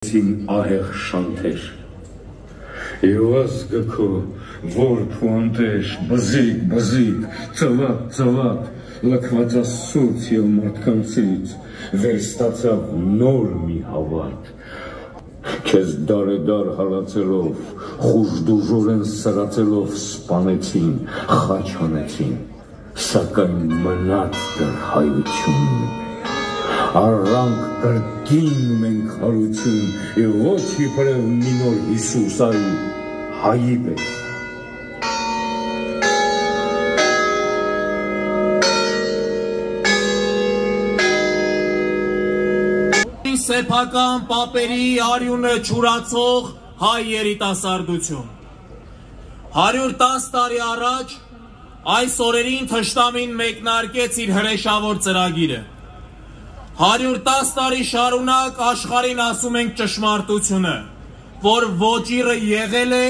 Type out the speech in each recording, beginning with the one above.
ահեղ շանթեր Եվ ազգը քո որբ ու անտեշ բզիկ ծվատ լքվածասուց և մարդկանցից վերստացավ նոր մի հավատ Քեզ դարեդար հալացելով խուժդուժորեն սրացելով սպանեցին խաչ հանեցին Սակայն մնաց դեռ հայություն Առանք կրկին մենք հարություն և ոչ իբրև մի նոր Հիսուս այլ հայի պես Սեփական պապերի արյունը չուրացող հայ երիտասարդություն 110 տարի առաջ այս օրերին թշնամին մեկնարկեց իր հրեշավոր ծրագիրը 110 տարի շարունակ աշխարհին ասում ենք ճշմարտությունը, որ ոճիրը եղել է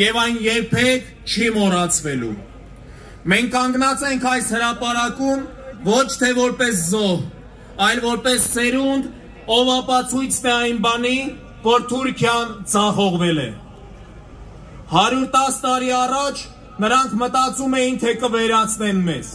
եւ այն երբեք չի մոռացվելու։ Մենք կանգնած ենք այս հրապարակում ոչ թե որպես զոհ, այլ որպես սերունդ, ով ապացույցն է այն բանի, որ Թուրքիան ձախողվել է։ 110 տարի առաջ նրանք մտածում էին, թե կվերացնեն մեզ,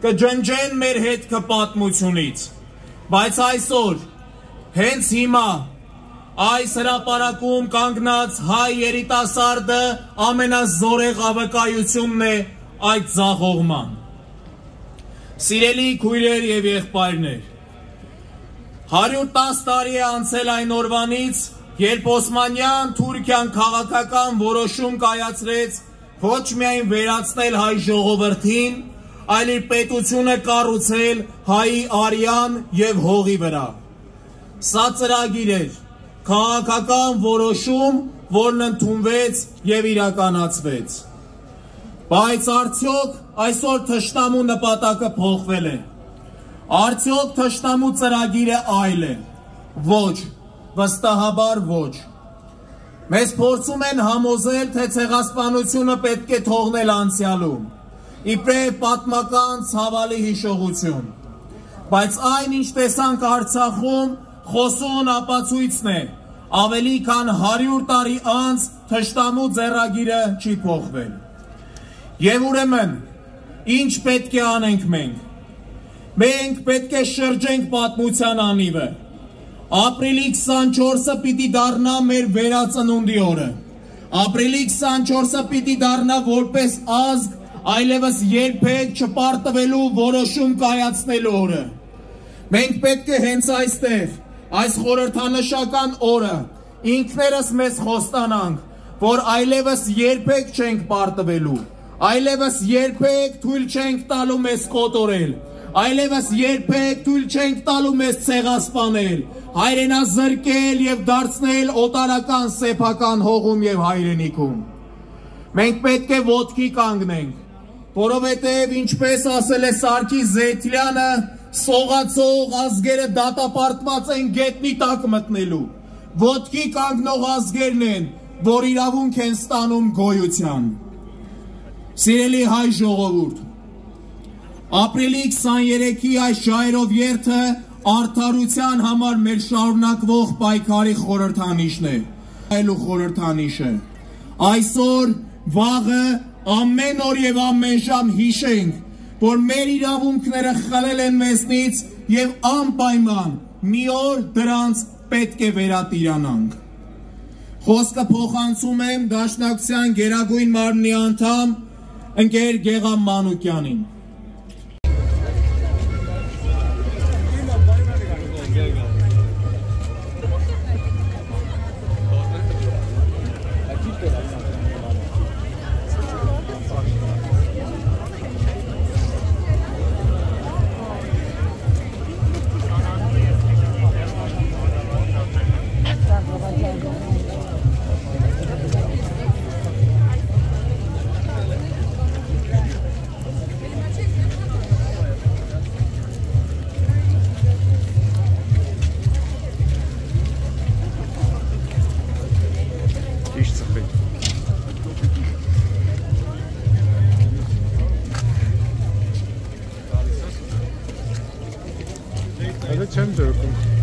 կջնջեն մեր հետքը պատմությունից։ Բայց այսօր, հենց հիմա, այս հրապարակում կանգնած հայ երիտասարդը ամենազորեղ ավկայությունն է այդ ձախողման։ Սիրելի քույրեր և եղբայրներ, 110 տարի է անցել այն օրվանից, երբ Օսմանյան Թուրքիան քաղաքական որոշում կայացրեց ոչ միայն վերացնել հայ ժողովրդին, այլ իր պետությունը կառուցել հայի արյան և հողի վրա։ Սա ծրագիր էր, քաղաքական որոշում, որն ընդունվեց և իրականացվեց։ Բայց արդյոք այսօր թշնամու նպատակը փոխվել է։ Արդյոք թշնամու ծրագիրը այլ է։ Ոչ, վստահաբար ոչ։ Մեզ փորձում են համոզել, թե ցեղասպանությունը պետք է թողնել անցյալում։ Իբրև պատմական ցավալի հիշողություն, բայց այն ինչ տեսանք Արցախում խոսուն ապացույցն է, ավելի քան 100 տարի անց թշնամու ձեռագիրը չի փոխվել։ Եվ ուրեմն, ինչ պետք է անենք մենք։ Մենք պետք է շրջենք պատմության անիվը։ Ապրիլի 24-ը պիտի դառնա մեր վերածնունդի օրը։ Ապրիլի 24-ը պիտի դառնա որպես ազգ այլևս երբեք չպարտվելու որոշում կայացնելու օրը։ Մենք պետք է հենց այստեղ, այս խորհրդանշական օրը, ինքներս մեզ խոստանանք, որ այլևս երբեք չենք պարտվելու, այլևս երբեք թույլ չենք տալու մեզ կոտորել, այլևս երբեք թույլ չենք տալու մեզ ցեղասպանել, հայրենազրկել և դարձնել օտարական սեփական հողում և հայրենիքում։ Մենք պետք է ոտքի կանգնենք, որովհետև ինչպես ասել է Սարգիս Զեյթլյանը, սողացող ազգերը դատապարտված են գետնի տակ մտնելու։ Ոտքի կանգնող ազգերն են, որ իրավունք են ստանում գոյության։ Սիրելի հայ ժողովուրդ, ապրիլի 23-ի այս ժայռով երթը արդարության համար մեր շարունակվող պայքարի խորհրդանիշն է, այլ խորհրդանիշը։ Այսօր, վաղը, ամեն օր և ամեն ժամ հիշենք, որ մեր իրավունքները խլել են մեզնից և անպայման մի օր դրանց պետք է վերատիրանանք։ Խոսքը փոխանցում եմ Դաշնակցության Գերագույն մարմնի անդամ ընկեր Գեղամ Մանուկյանին։ Չեմ ձերքում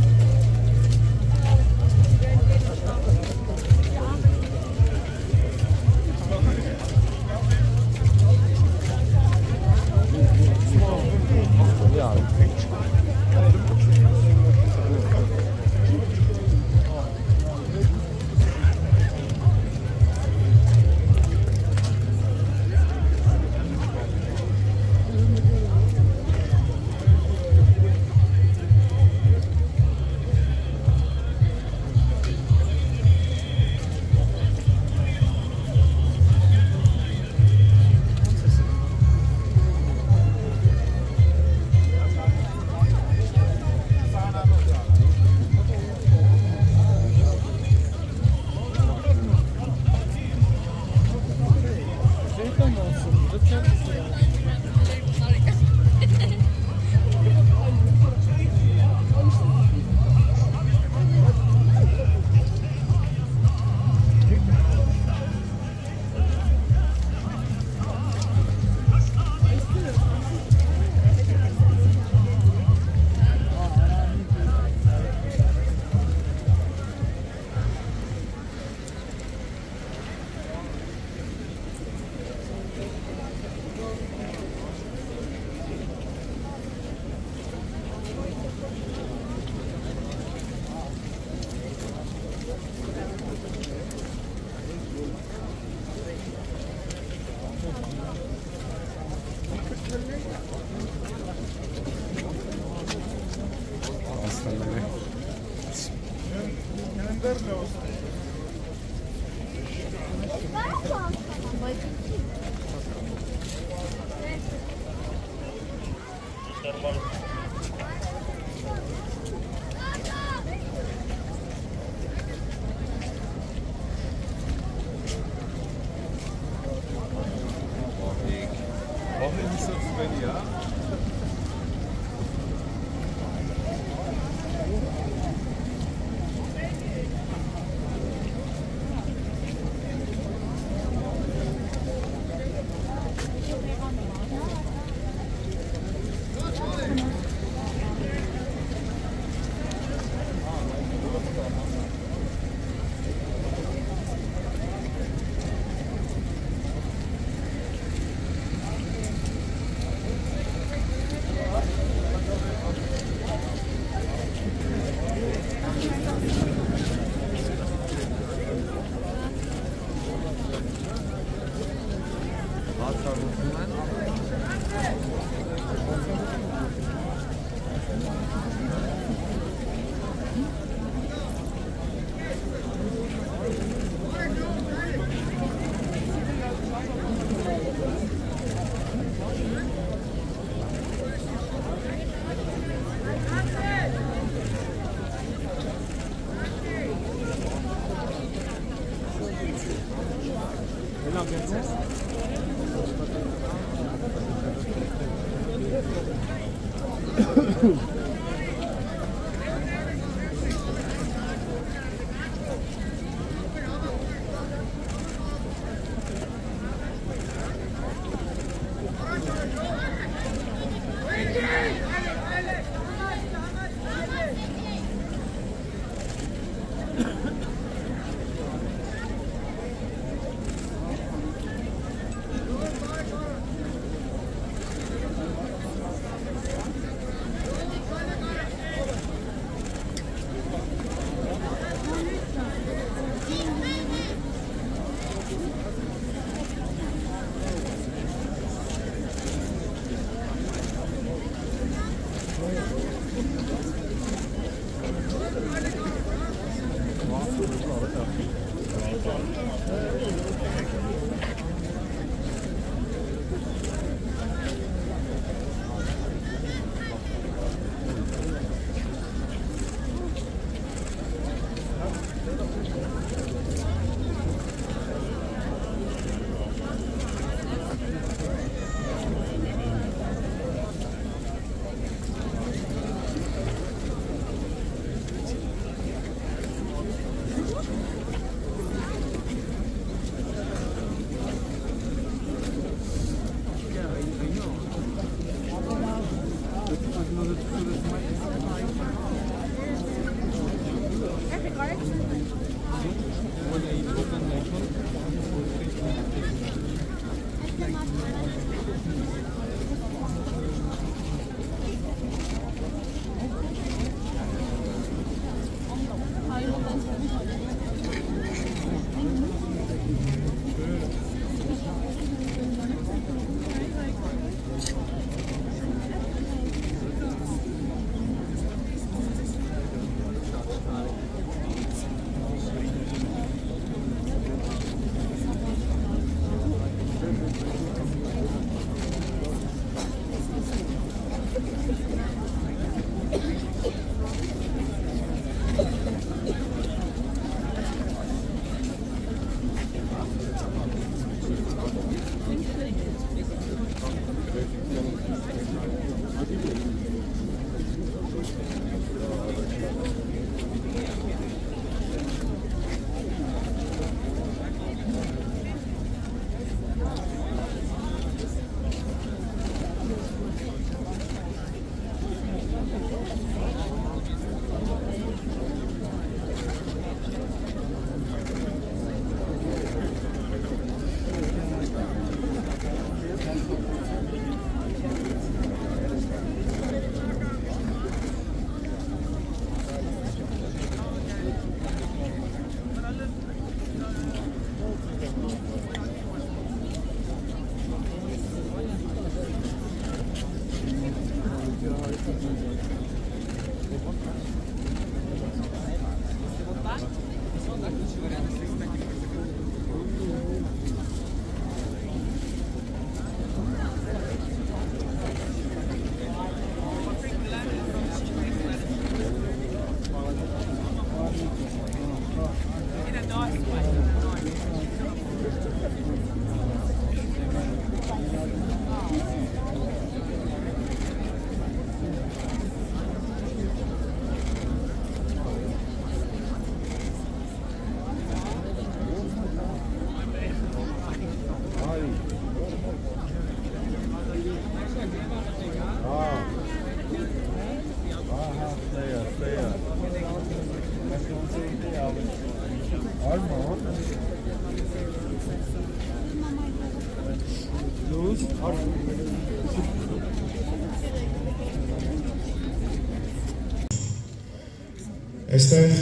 Այստեղ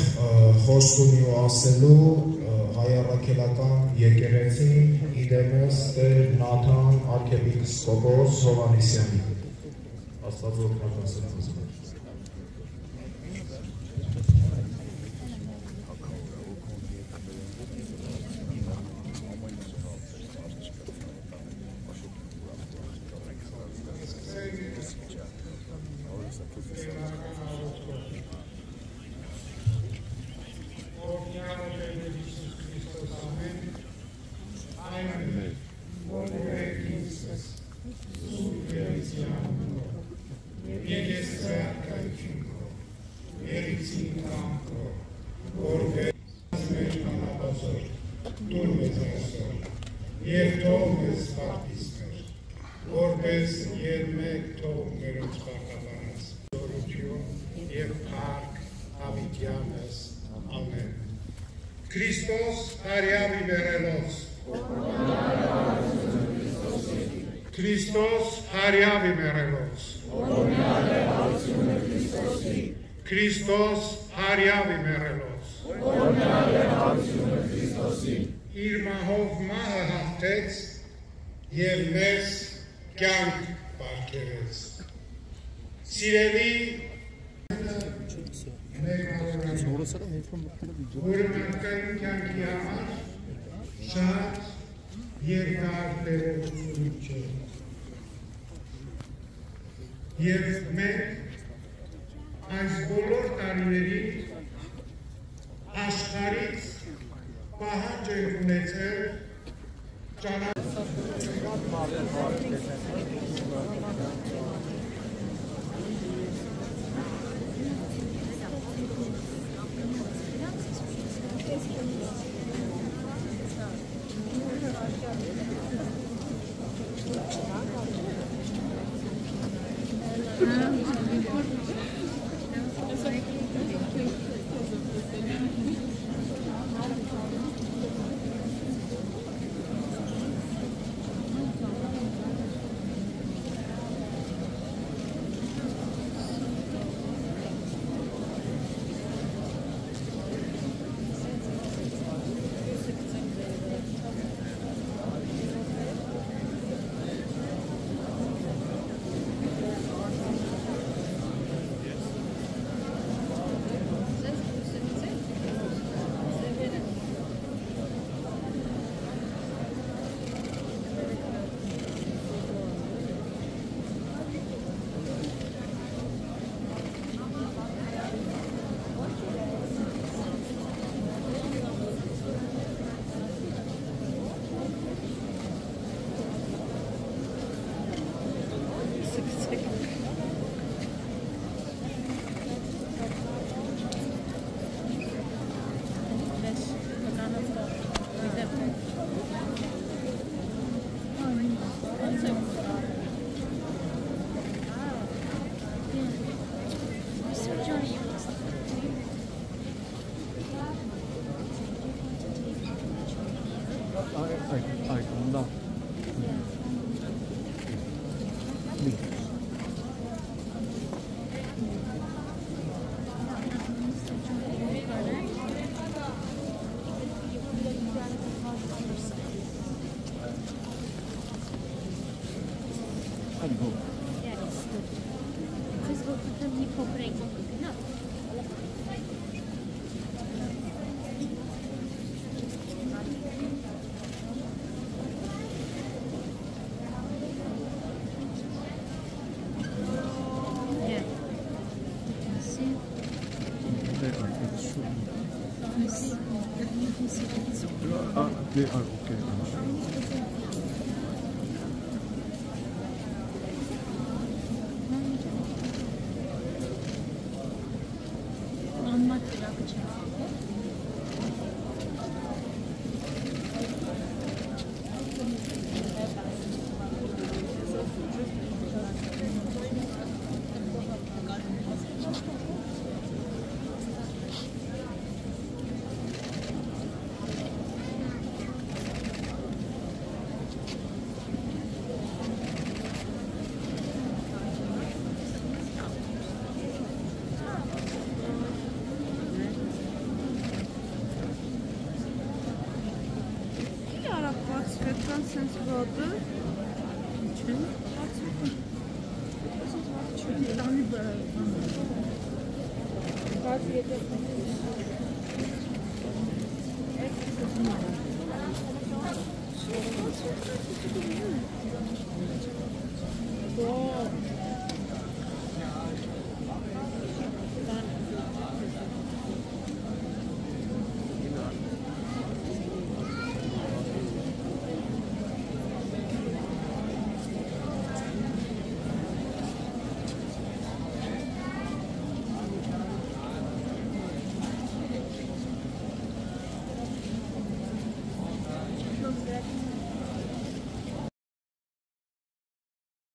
խոստումի ու ասելու հայառաքելական եկեղեցին իդեմս Տեր Նաթան արքեպիսկոպոս Հովհաննիսյանի Աստված օգնական սրտից Եվ թող մեզ պարտիսներ, որպես երմեք թող մերոց պարտավորած, դորություն և պարկ հավիտյանս, ամեն։ Քրիստոս հարյավի մերելոց, Քրիստոս հարյավի մերելոց, Քրիստոս հարյավի մերելոց, իր մահով մահը հաղթեց և մեզ կյանք պարգևեց։ Սիրելի որը մարդկային կյանքի համար շատ երկար տևողություն չէ։ Եվ մենք այս բոլոր տարիներին աշխարհից պահանջ ենք ունեցել That's